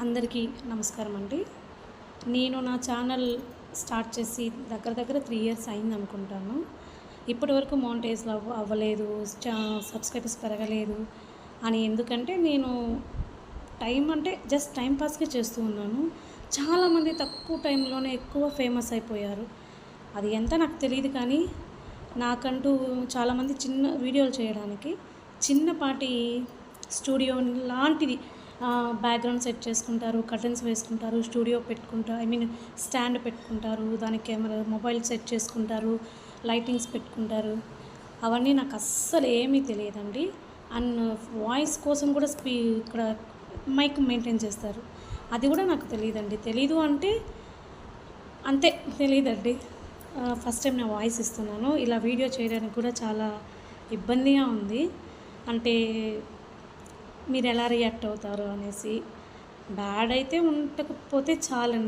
అందరికీ నమస్కారం అండి. నేను నా ఛానల్ స్టార్ట్ చేసి దగ్గర 3 ఇయర్స్ అయిందనుకుంటాను. ఇప్పటివరకు మోనిటైజ్‌లు అవ్వలేదు. సబ్స్క్రైబర్స్ పెరగలేదు అని ఎందుకంటే నేను జస్ట్ టైం పాస్‌కే చేస్తూ ఉన్నాను. చాలామంది తక్కువ టైంలోనే ఎక్కువ ఫేమస్ అయిపోయారు. అది ఎంత నాకు తెలీదు కానీ నాకంటూ చాలామంది చిన్న వీడియోలు చేయడానికి చిన్నపాటి స్టూడియో లాంటిది బ్యాక్‌గ్రౌండ్ సెట్ చేసుకుంటారు, కర్టెన్స్ వేసుకుంటారు, స్టూడియో స్టాండ్ పెట్టుకుంటారు, దానికి కెమెరా మొబైల్ సెట్ చేసుకుంటారు, లైటింగ్స్ పెట్టుకుంటారు. అవన్నీ నాకు అస్సలు ఏమీ తెలియదండి. అండ్ వాయిస్ కోసం కూడా ఇక్కడ మైక్ మెయింటైన్ చేస్తారు. అది కూడా నాకు తెలీదండి. తెలీదు అంటే అంతే, తెలీదండి. ఫస్ట్ టైం నేను వాయిస్ ఇస్తున్నాను. ఇలా వీడియో చేయడానికి కూడా చాలా ఇబ్బందిగా ఉంది. అంటే మీరు ఎలా రియాక్ట్ అవుతారో అనేసి. బ్యాడ్ అయితే ఉండకపోతే చాలండి.